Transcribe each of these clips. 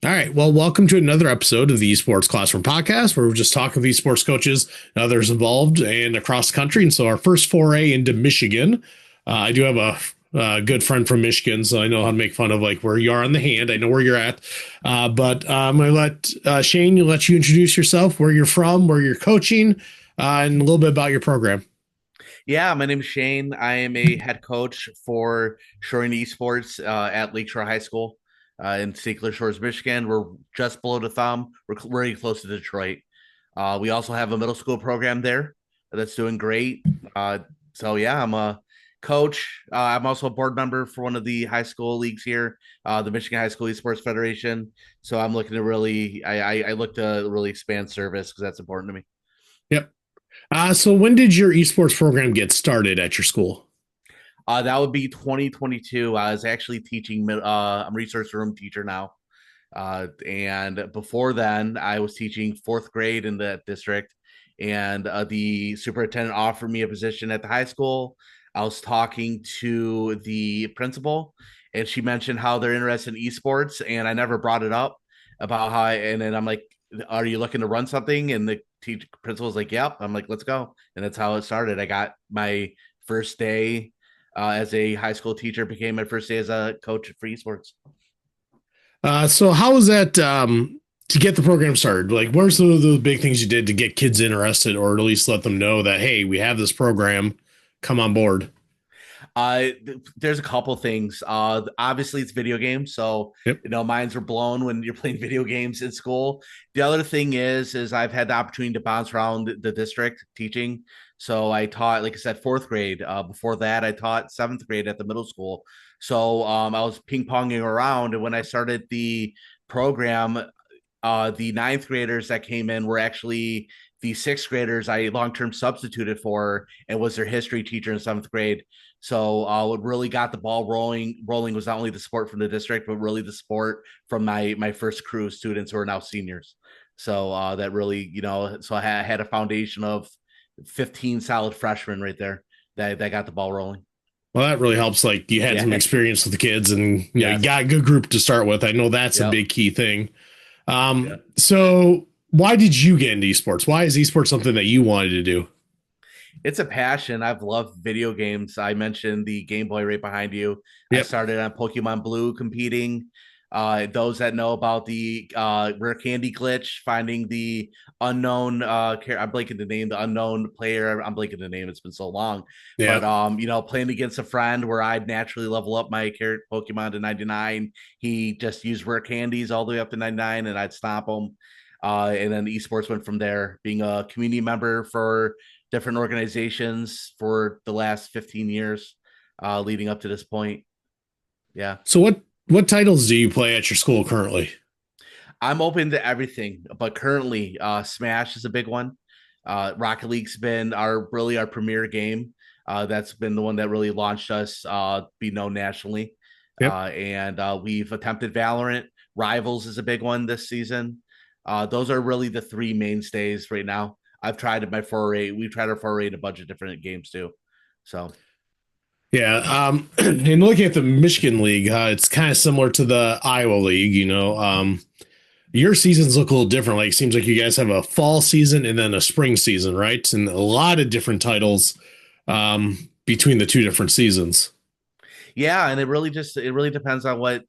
All right. Well, welcome to another episode of the Esports Classroom Podcast, where we're just talking with esports coaches and others involved and across the country. And so our first foray into Michigan, I do have a good friend from Michigan, so I know how to make fun of like where you are on the hand. I know where you're at. But I'm going to let Shayne let you introduce yourself, where you're from, where you're coaching, and a little bit about your program. Yeah, my name is Shayne. I am a head coach for Shayne Esports at Lakeshore High School in Clair Shores, Michigan. We're just below the thumb. We're really close to Detroit. We also have a middle school program there that's doing great. So yeah, I'm a coach. I'm also a board member for one of the high school leagues here, the Michigan High School Esports Federation. So I'm looking to I look to really expand service because that's important to me. Yep. So when did your esports program get started at your school? That would be 2022. I was actually teaching. I'm a research room teacher now, and before then, I was teaching fourth grade in that district. And the superintendent offered me a position at the high school. I was talking to the principal, and she mentioned how they're interested in esports, and I never brought it up about how. And then I'm like, "Are you looking to run something?" And the principal was like, "Yep." I'm like, "Let's go." And that's how it started. I got my first day as a high school teacher, became my first day as a coach for esports. So how was that to get the program started? Like, where's the big things you did to get kids interested, or at least let them know that, hey, we have this program, come on board? There's a couple things. Obviously, it's video games, so Yep. minds were blown when you're playing video games in school. The other thing is I've had the opportunity to bounce around the district teaching. So I taught, like I said, fourth grade. Before that, I taught seventh grade at the middle school. So I was ping ponging around, and when I started the program, the ninth graders that came in were actually the sixth graders I long-term substituted for and was their history teacher in seventh grade. So what really got the ball rolling was not only the support from the district, but really the support from my first crew of students who are now seniors. So that really, so I had a foundation of 15 solid freshmen right there that got the ball rolling. Well, that really helps. Like, you had some Yeah. experience with the kids, and you Yes. got a good group to start with. I know that's a Yep. big key thing. Yeah. So why did you get into esports? Why is esports something that you wanted to do? It's a passion. I've loved video games. I mentioned the Game Boy right behind you. I Yep. started on Pokemon Blue competing. Those that know about the rare candy glitch, finding the unknown I'm blanking the name, the unknown player. I'm blanking the name. It's been so long. But Yeah. playing against a friend where I'd naturally level up my character Pokemon to 99. He just used rare candies all the way up to 99, and I'd stop him. And then esports went from there, being a community member for different organizations for the last 15 years, leading up to this point. Yeah. So what titles do you play at your school currently? I'm open to everything, but currently Smash is a big one. Rocket League's been our premier game. That's been the one that really launched us be known nationally. Yep. And we've attempted Valorant. Rivals is a big one this season. Those are really the three mainstays right now. I've tried my foray. We've tried our foray in a bunch of different games too. So Yeah. And looking at the Michigan League, it's kind of similar to the Iowa League. Your seasons look a little different. Like, it seems like you guys have a fall season and then a spring season, right? And a lot of different titles between the two different seasons. yeah, and it really depends on what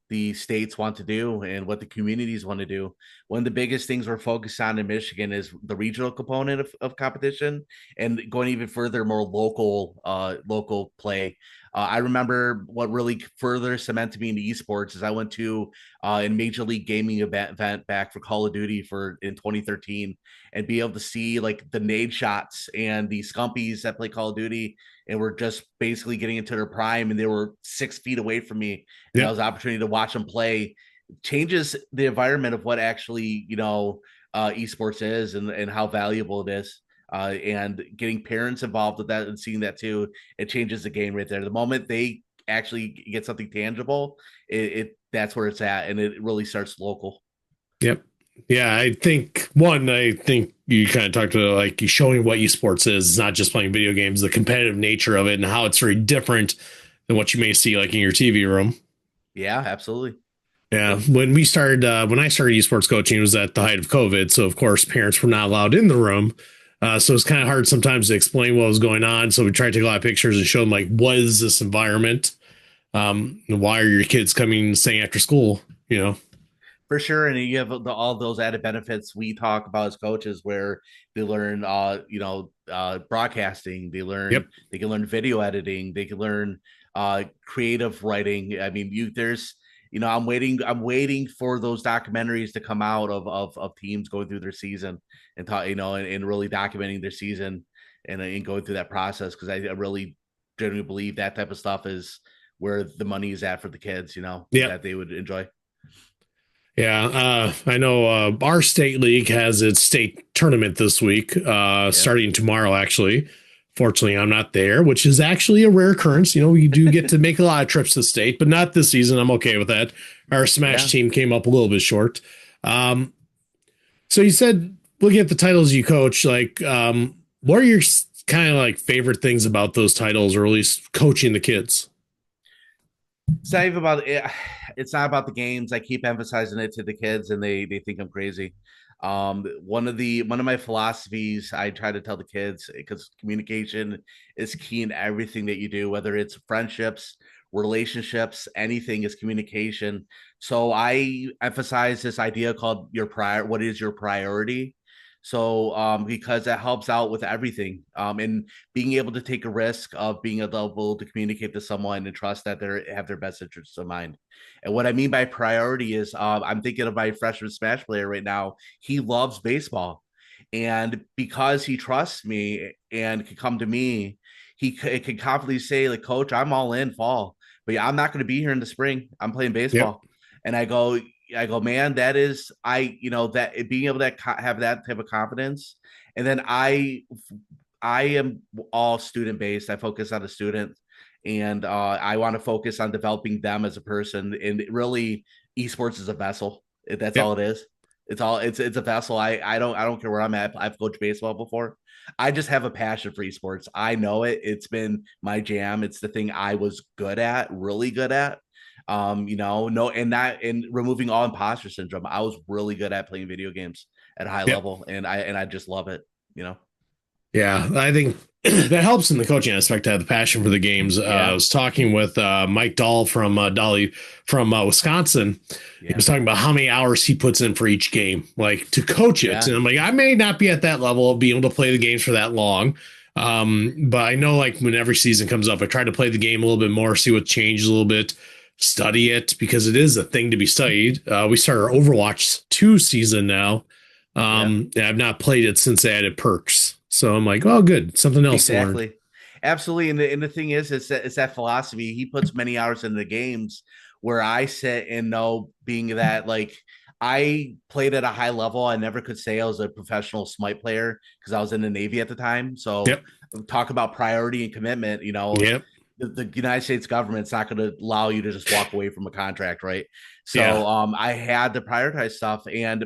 the states want to do and what the communities want to do. One of the biggest things we're focused on in Michigan is the regional component of competition, and going even further, more local play. I remember what really further cemented me into esports is I went to a Major League Gaming event back for Call of Duty in 2013, and be able to see like the nade shots and the scumpies that play Call of Duty and were just basically getting into their prime, and they were 6 feet away from me, and that Yep. was an opportunity to watch them play. Changes the environment of what actually esports is and how valuable it is. And getting parents involved with that and seeing that too, it changes the game right there. The moment they actually get something tangible, it that's where it's at, and it really starts local. Yep. Yeah, I think you kind of talked to like showing what esports is. It's not just playing video games, the competitive nature of it and how it's very different than what you may see like in your TV room. Yeah, absolutely. Yeah, when I started esports coaching, it was at the height of COVID. So of course, parents were not allowed in the room. So it's kind of hard sometimes to explain what was going on. So we tried to take a lot of pictures and show them like, what is this environment? Why are your kids coming and staying after school? You know? For sure. And you have all those added benefits we talk about as coaches where they learn, broadcasting, Yep. they can learn video editing, they can learn creative writing. I mean, I'm waiting for those documentaries to come out of teams going through their season and talk, and really documenting their season and going through that process. Cause I really genuinely believe that type of stuff is where the money is at for the kids, Yep. that they would enjoy. Yeah, I know our state league has its state tournament this week, Yeah. starting tomorrow, actually. Fortunately, I'm not there, which is actually a rare occurrence. You know, we do get to make a lot of trips to state, but not this season. I'm okay with that. Our Smash Yeah. team came up a little bit short. Um, so you said, looking at the titles you coach, like, what are your kind of like favorite things about those titles, or at least coaching the kids? It's not even about it. It's not about the games. I keep emphasizing it to the kids, and they think I'm crazy. One of my philosophies I try to tell the kids, because communication is key in everything that you do, whether it's friendships, relationships, anything is communication. So I emphasize this idea called what is your priority. So because that helps out with everything. And being able to take a risk of being able to communicate to someone and trust that they have their best interests in mind. And what I mean by priority is I'm thinking of my freshman Smash player right now. He loves baseball. And because he trusts me and can come to me, can confidently say, like, Coach, I'm all in fall, but yeah, I'm not going to be here in the spring. I'm playing Yep. baseball. And I go, man, that is, that being able to have that type of confidence. And then I am all student based. I focus on the student, and I want to focus on developing them as a person. And really, esports is a vessel. That's all Yep. it is. It's a vessel. I don't care where I'm at. I've coached baseball before. I just have a passion for esports. I know it. It's been my jam. It's the thing I was good at, really good at. No, and removing all imposter syndrome. I was really good at playing video games at a high Yep. level, and I just love it. You know. Yeah, I think that helps in the coaching aspect to have the passion for the games. I Yeah. was talking with Mike Dahl from Dolly from Wisconsin. He Yeah. was talking about how many hours he puts in for each game, like to coach it. Yeah. And I'm like, I may not be at that level of being able to play the games for that long. But I know like when every season comes up, I try to play the game a little bit more, see what changes a little bit, study it because it is a thing to be studied. We started our Overwatch 2 season now. Yeah. And I've not played it since they added perks. So I'm like, oh, good. Something else to learn. Exactly. Absolutely. And the thing is, it's that philosophy. He puts many hours into the games where I sit and know being that, like, I played at a high level. I never could say I was a professional Smite player because I was in the Navy at the time. So Yep. talk about priority and commitment, Yep. the United States government's not going to allow you to just walk away from a contract, right? Yeah. So I had to prioritize stuff, and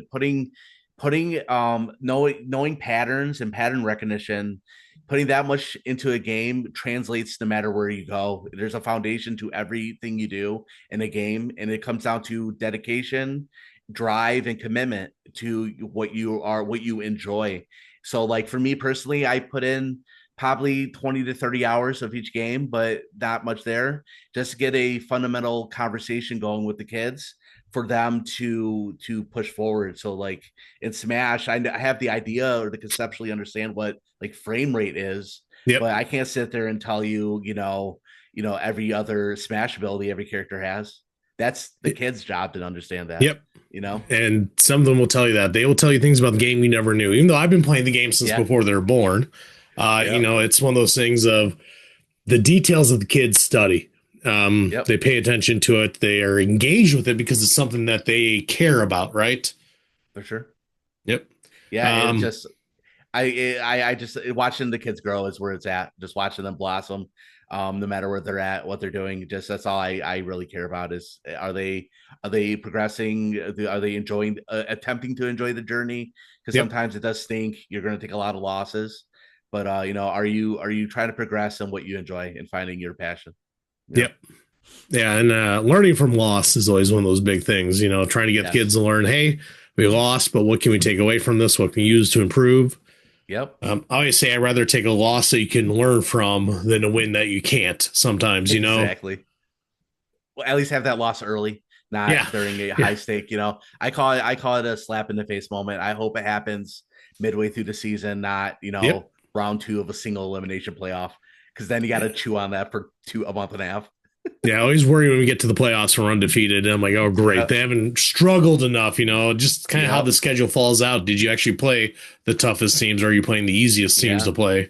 knowing patterns and pattern recognition, putting that much into a game translates no matter where you go. There's a foundation to everything you do in a game, and it comes down to dedication, drive, and commitment to what you enjoy. So like for me personally, I put in probably 20 to 30 hours of each game, but not much there, just to get a fundamental conversation going with the kids for them to push forward. So like in Smash, I have the idea or to conceptually understand what like frame rate is, Yep. but I can't sit there and tell you, every other Smash ability every character has. That's the kid's job to understand that, Yep. you know? And some of them will tell you that. They will tell you things about the game you never knew, even though I've been playing the game since Yeah. before they were born. Yep. It's one of those things of the details of the kids study. Yep. They pay attention to it. They are engaged with it because it's something that they care about, right? For sure. Yep. Yeah. It Um, just, I just watching the kids grow is where it's at. Just watching them blossom, no matter where they're at, what they're doing. Just that's all I really care about is are they progressing? Are they enjoying attempting to enjoy the journey? Because yep. sometimes it does stink. You're going to take a lot of losses, but are you trying to progress in what you enjoy and finding your passion? You know? Yep. Yeah, and learning from loss is always one of those big things. Trying to get the Yes. kids to learn. Hey, we lost, but what can we take away from this? What can we use to improve? Yep. I always say I'd rather take a loss that you can learn from than a win that you can't. Sometimes. Exactly. Well, at least have that loss early, Yeah, not during a yeah, high stake. I call it a slap in the face moment. I hope it happens midway through the season, not yep. round two of a single elimination playoff, because then you got to chew on that for a month and a half. Yeah, I always worry when we get to the playoffs and we're undefeated. And I'm like, oh, great. Yeah. They haven't struggled enough. Just kind of how the Yep. schedule falls out. Did you actually play the toughest teams or are you playing the easiest teams Yeah, to play?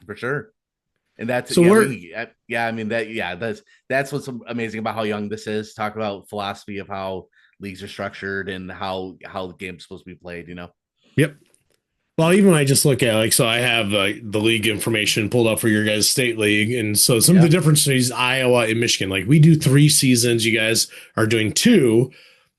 for sure. And that's So yeah, we're, yeah. I mean that's what's amazing about how young this is. Talk about philosophy of how leagues are structured and how the game's supposed to be played. yep. Well, even when I just look at so I have the league information pulled up for your guys' state league. And so some of the Yep. differences Iowa and Michigan, like we do 3 seasons, you guys are doing two.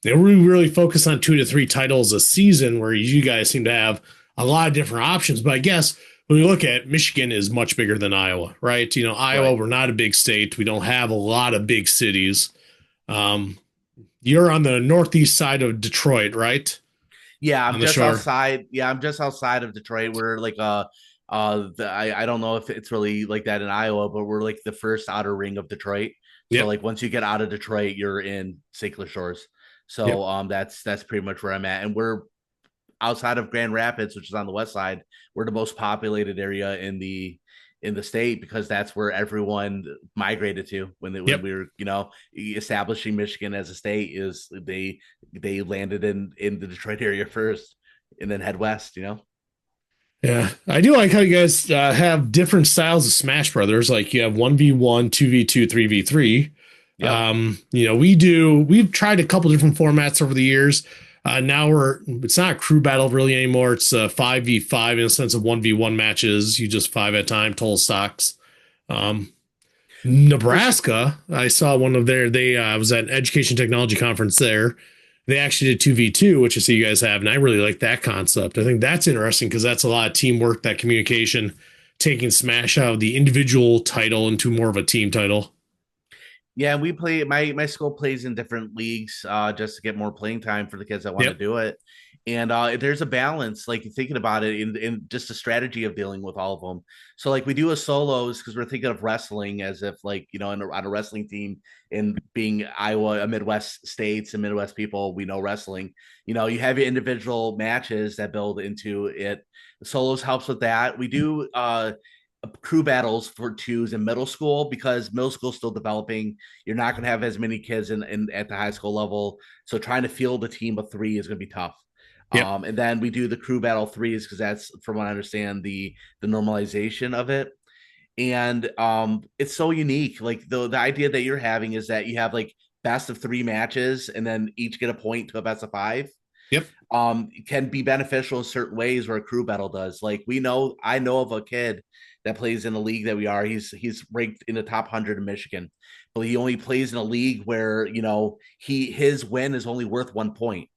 And we really focus on 2 to 3 titles a season where you guys seem to have a lot of different options. But I guess when we look at Michigan is much bigger than Iowa, right? Iowa, Right. we're not a big state. We don't have a lot of big cities. Um, you're on the northeast side of Detroit, right? Yeah, On I'm the just shore. outside. Yeah, I'm just outside of Detroit. We're like I don't know if it's really like that in Iowa, but we're like the first outer ring of Detroit. So Yep. like once you get out of Detroit, you're in St. Clair Shores. Yep. So that's pretty much where I'm at. And we're outside of Grand Rapids, which is on the west side. We're the most populated area in the state because that's where everyone migrated to when Yep. we were establishing Michigan as a state. Is they landed in the Detroit area first and then head west. Yeah, I do like how you guys have different styles of Smash Brothers. Like you have 1v1, 2v2, 3v3. Yep. We've tried a couple different formats over the years. Now it's not a crew battle really anymore. It's 5v5 in a sense of 1v1 matches. You just five at a time, total stocks. Um, Nebraska, I saw one of they was at an education technology conference there. They actually did 2v2, which I see you guys have, and I really like that concept. I think that's interesting because that's a lot of teamwork, that communication, taking Smash out of the individual title into more of a team title. Yeah, we play. My school plays in different leagues, just to get more playing time for the kids that want to Yep. do it. And there's a balance, like thinking about it, in just a strategy of dealing with all of them. So like we do a solos because we're thinking of wrestling as if like on a wrestling team, and being Iowa, a Midwest states and Midwest people, we know wrestling. You have your individual matches that build into it. Solos helps with that. We do crew battles for twos in middle school because middle school is still developing. You're not going to have as many kids in at the high school level, so trying to field a team of three is going to be tough. Yep. And then we do the crew battle threes because that's, from what I understand, the normalization of it. And it's so unique. Like the idea that you're having is that you have like best of three matches and then each get a point to a best of five. Yep. Can be beneficial in certain ways where a crew battle does. Like I know of a kid that plays in a league that we are. He's ranked in the top 100 in Michigan, but he only plays in a league where his win is only worth 1 point.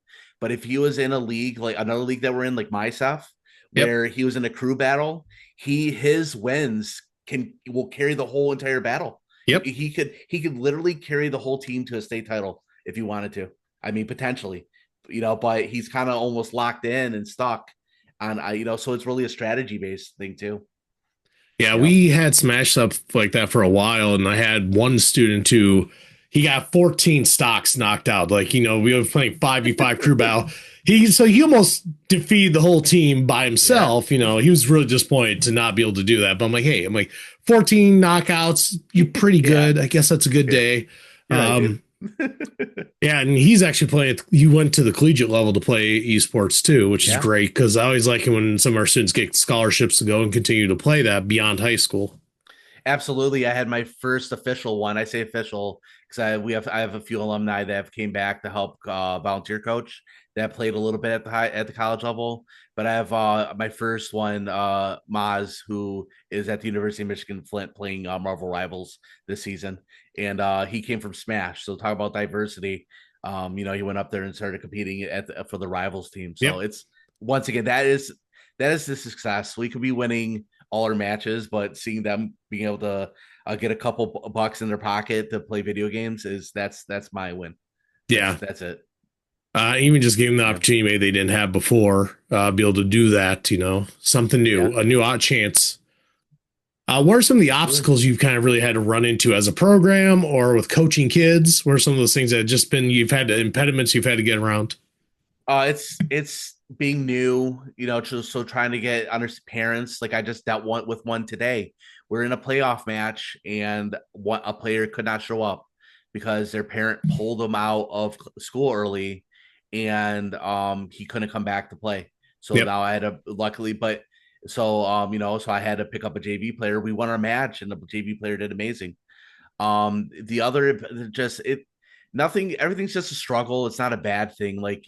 But if he was in a league like another league that we're in, like MiHSEF, Yep. where he was in a crew battle, his wins will carry the whole entire battle. Yep. He could literally carry the whole team to a state title if he wanted to. I mean, potentially, but he's kind of almost locked in and stuck on, so it's really a strategy based thing too. Yeah, Yep. we had Smash up like that for a while, and I had one student who he got 14 stocks knocked out. Like, we were playing 5v5 crew battle. He almost defeated the whole team by Yeah. himself. He was really disappointed to not be able to do that. But I'm like, 14 knockouts, you pretty Yeah. good. I guess that's a good You're, day. you're right, dude. Um, yeah, and he's actually playing. He went to the collegiate level to play esports too, which is Yeah. great because I always like it when some of our students get scholarships to go and continue to play that beyond high school. Absolutely. I had my first official one. I say official because I have a few alumni that have came back to help volunteer coach that played a little bit at the college level. But I have my first one, Maz, who is at the University of Michigan Flint playing Marvel Rivals this season, and he came from Smash. So talk about diversity. He went up there and started competing for the Rivals team. So Yep. it's, once again, that is the success. We could be winning all our matches, but seeing them being able to get a couple bucks in their pocket to play video games that's my win. Yeah. That's it. Even just giving the Yeah. opportunity maybe they didn't have before, be able to do that, something Yeah. new, a new odd chance. What are some of the Absolutely. obstacles you've kind of really had to run into as a program or with coaching kids? What are some of those things that have just been impediments you've had to get around? It's being new, so trying to get under parents. Like I just dealt with one today. We're in a playoff match, and a player could not show up because their parent pulled them out of school early, and he couldn't come back to play. So Yep. now I had to luckily, but so I had to pick up a JV player. We won our match, and the JV player did amazing. The other just it nothing, everything's just a struggle. It's not a bad thing. Like,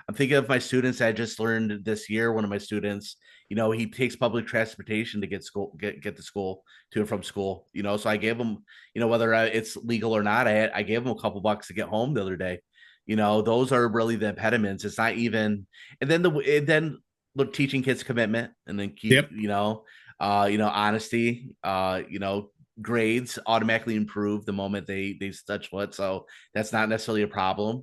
I'm thinking of my students I just learned this year. One of my students, he takes public transportation to get to school, to and from school. So I gave him, whether it's legal or not, I gave him a couple bucks to get home the other day. Those are really the impediments. It's not even, and then look, teaching kids commitment, and then keep, Yep. honesty, grades automatically improve the moment they touch foot. So that's not necessarily a problem,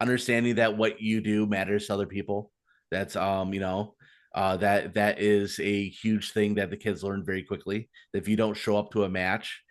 understanding that what you do matters to other people. That's that is a huge thing that the kids learn very quickly. If you don't show up to a match,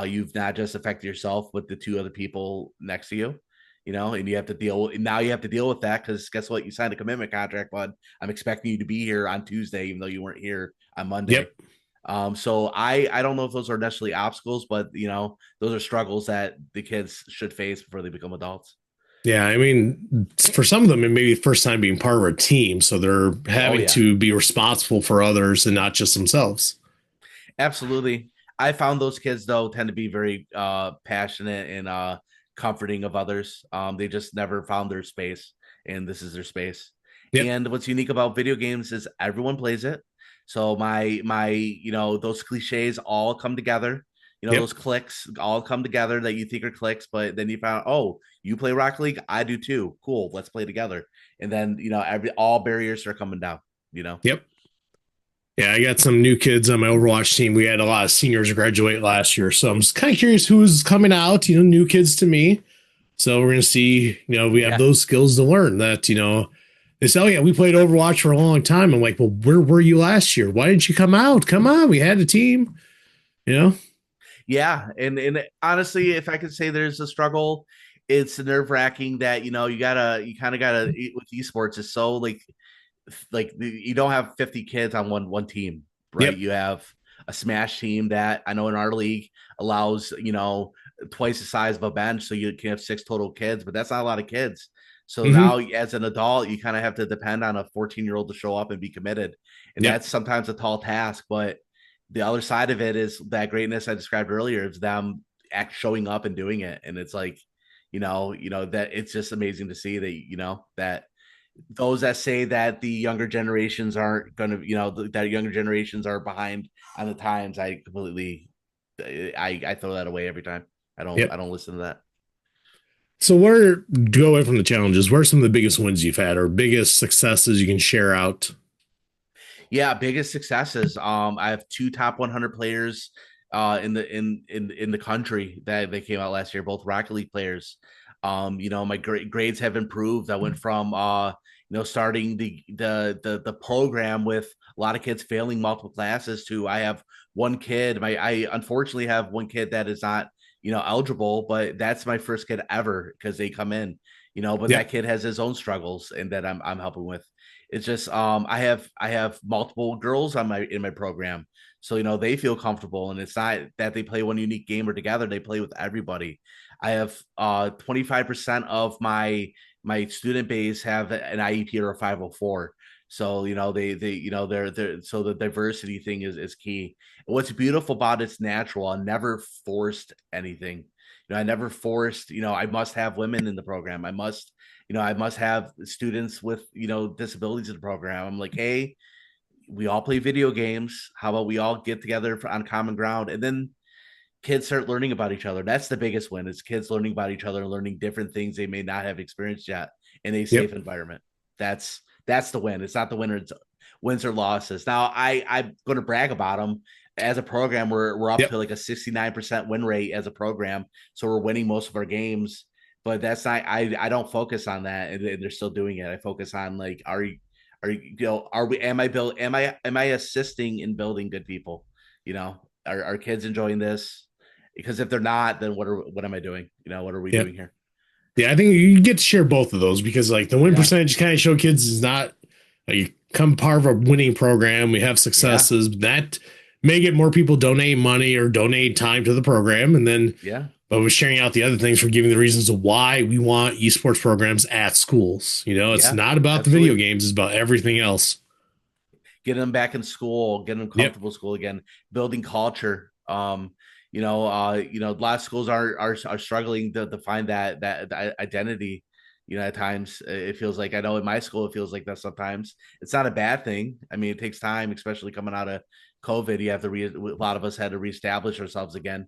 you've not just affected yourself, but the two other people next to you. And you have to deal with that, because guess what? You signed a commitment contract, bud. I'm expecting you to be here on Tuesday, even though you weren't here on Monday. Yep. So I don't know if those are necessarily obstacles, but those are struggles that the kids should face before they become adults. Yeah, I mean, for some of them, it may be the first time being part of a team, so they're Oh having yeah, to be responsible for others and not just themselves. absolutely. I found those kids though tend to be very passionate and comforting of others. They just never found their space, and this is their space. Yep. And what's unique about video games is everyone plays it. So my those cliches all come together. Yep. Those clicks all come together that you think are clicks, but then you found, oh, you play Rocket League, I do too. Cool, let's play together. And then all barriers are coming down. Yep. Yeah, I got some new kids on my Overwatch team. We had a lot of seniors graduate last year, so I'm just kind of curious who's coming out. New kids to me. So we're gonna see. We have Yeah. those skills to learn. That they say, "Oh yeah, we played Overwatch for a long time." I'm like, "Well, where were you last year? Why didn't you come out? Come on, we had a team." You know? Yeah, and honestly, if I could say there's a struggle, it's nerve wracking that you kind of gotta with esports. It's so like you don't have 50 kids on one team, right? Yep. You have a smash team that I know in our league allows twice the size of a bench, so you can have 6 total kids, but that's not a lot of kids. So Hmm. now, as an adult, you kind of have to depend on a 14-year-old to show up and be committed, and Yep. that's sometimes a tall task. But the other side of it is that greatness I described earlier. It's them showing up and doing it, and it's like, that it's just amazing to see that that those that say that the younger generations aren't going to, that younger generations are behind on the times. I completely, I throw that away every time. I Yep. don't listen to that. So, go away from the challenges? What are some of the biggest wins you've had, or biggest successes you can share out? Yeah, biggest successes. I have 2 top 100 players in the country that they came out last year, both Rocket League players. My grades have improved. I went from starting the program with a lot of kids failing multiple classes to I have one kid. I unfortunately have one kid that is not eligible, but that's my first kid ever because they come in. But that Yep. kid has his own struggles, and that I'm helping with. It's just I have multiple girls on in my program, so they feel comfortable, and it's not that they play one unique game or together. They play with everybody. I have 25% of my student base have an IEP or a 504. So they're so the diversity thing is key. And what's beautiful about it's natural. I never forced anything. I never forced. I must have women in the program. I must have students with disabilities in the program. I'm like, hey, we all play video games. How about we all get together on common ground, and then kids start learning about each other. That's the biggest win. Is kids learning about each other and learning different things they may not have experienced yet in a safe Yep. environment. That's the win. It's not the winner. wins or losses. Now, I'm going to brag about them. As a program, we're up Yep. to like a 69% win rate as a program, so we're winning most of our games. But that's not. I don't focus on that, and they're still doing it. I focus on like, are we? Am I assisting in building good people? Are kids enjoying this? Because if they're not, then what am I doing? What are we Yep. doing here? Yeah, I think you get to share both of those because like the win Yeah, percentage kind of show kids is not like you come part of a winning program. We have yeah, successes that may get more people donate money or donate time to the program, and then yeah. but we're sharing out the other things for giving the reasons of why we want esports programs at schools. It's Yeah, not about the video absolutely. games; it's about everything else. Getting them back in school, getting them Yep. comfortable school again, building culture. A lot of schools are struggling to find that identity. At times it feels like, I know in my school it feels like that sometimes. It's not a bad thing. I mean, it takes time, especially coming out of COVID. You have to a lot of us had to reestablish ourselves again.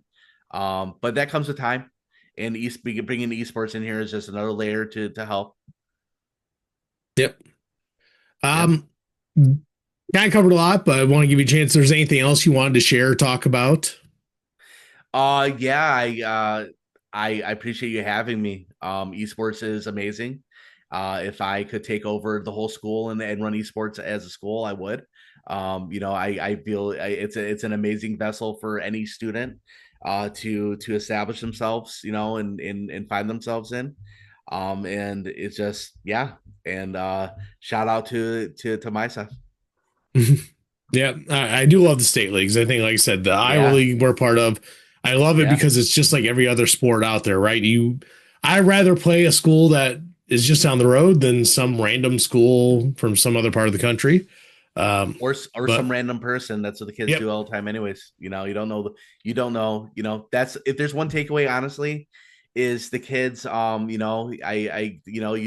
But that comes with time, and bringing esports in here is just another layer to help. Yep. Yep. Um, kind of covered a lot, but I want to give you a chance. If there's anything else you wanted to share or talk about? Yeah, I appreciate you having me. Esports is amazing. If I could take over the whole school and run esports as a school, I would. I feel it's an amazing vessel for any student to establish themselves, and find themselves in. And it's just, yeah. And shout out to MiHSEF. Yeah, I do love the state leagues. I think, like I said, the Iowa Yeah, League we're part of. I love it yeah. because it's just like every other sport out there, right? I'd rather play a school that is just down the road than some random school from some other part of the country. Or But some random person. That's what the kids yep, do all the time anyways. You don't know. You don't know. That's, if there's one takeaway, honestly, is the kids. You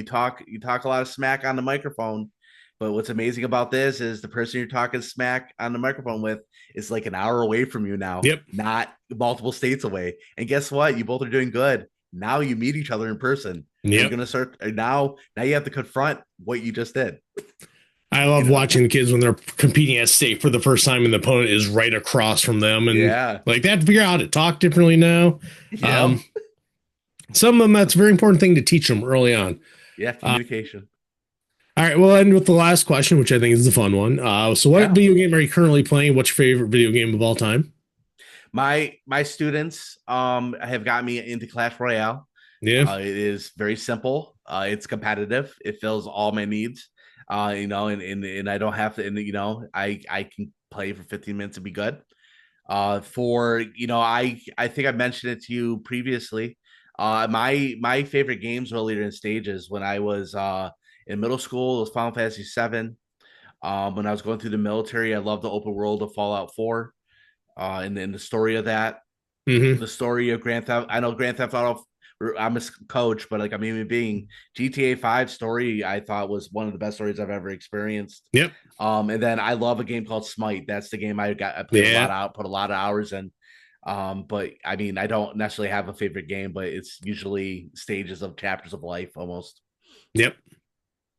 talk a lot of smack on the microphone, but what's amazing about this is the person you're talking smack on the microphone with is like an hour away from you now, yep, not multiple states away. And guess what? You both are doing good. Now you meet each other in person. Are you yep. gonna start now you have to confront what you just did. I You love know? watching the kids when they're competing at state for the first time and the opponent is right across from them, and Yeah. like they have to figure out how to talk differently now. Yep. Um, some of them that's a very important thing to teach them early on. Yeah, Uh, communication. All right, we'll end with the last question, which I think is the fun one. So, what Yeah. video game are you currently playing? What's your favorite video game of all time? My students have got me into Clash Royale. Yeah, It is very simple. It's competitive. It fills all my needs. And I don't have to, and I can play for 15 minutes and be good. I think I mentioned it to you previously. My favorite games were later in stages. When I was in middle school, it was Final Fantasy 7. When I was going through the military, I loved the open world of Fallout 4. And the story of that, mm-hmm. the story of Grand Theft. I know Grand Theft Auto. I'm a coach, but like, I'm even being GTA 5 story, I thought was one of the best stories I've ever experienced. Yep, And then I love a game called Smite. That's the game I played a yeah, lot out, put a lot of hours in. But I mean, I don't necessarily have a favorite game, but it's usually stages of chapters of life almost. yep.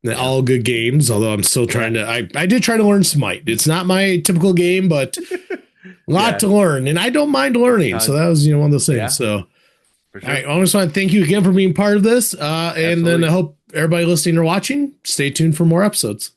They're Yeah. all good games. Although I'm still trying Yeah. to, I did try to learn Smite. It's not my typical game, but a lot Yeah. to learn, and I don't mind learning. So Ton. that was one of those things. Yeah, So, all for right, sure. I just want to thank you again for being part of this, and then I Absolutely. hope everybody listening or watching stay tuned for more episodes.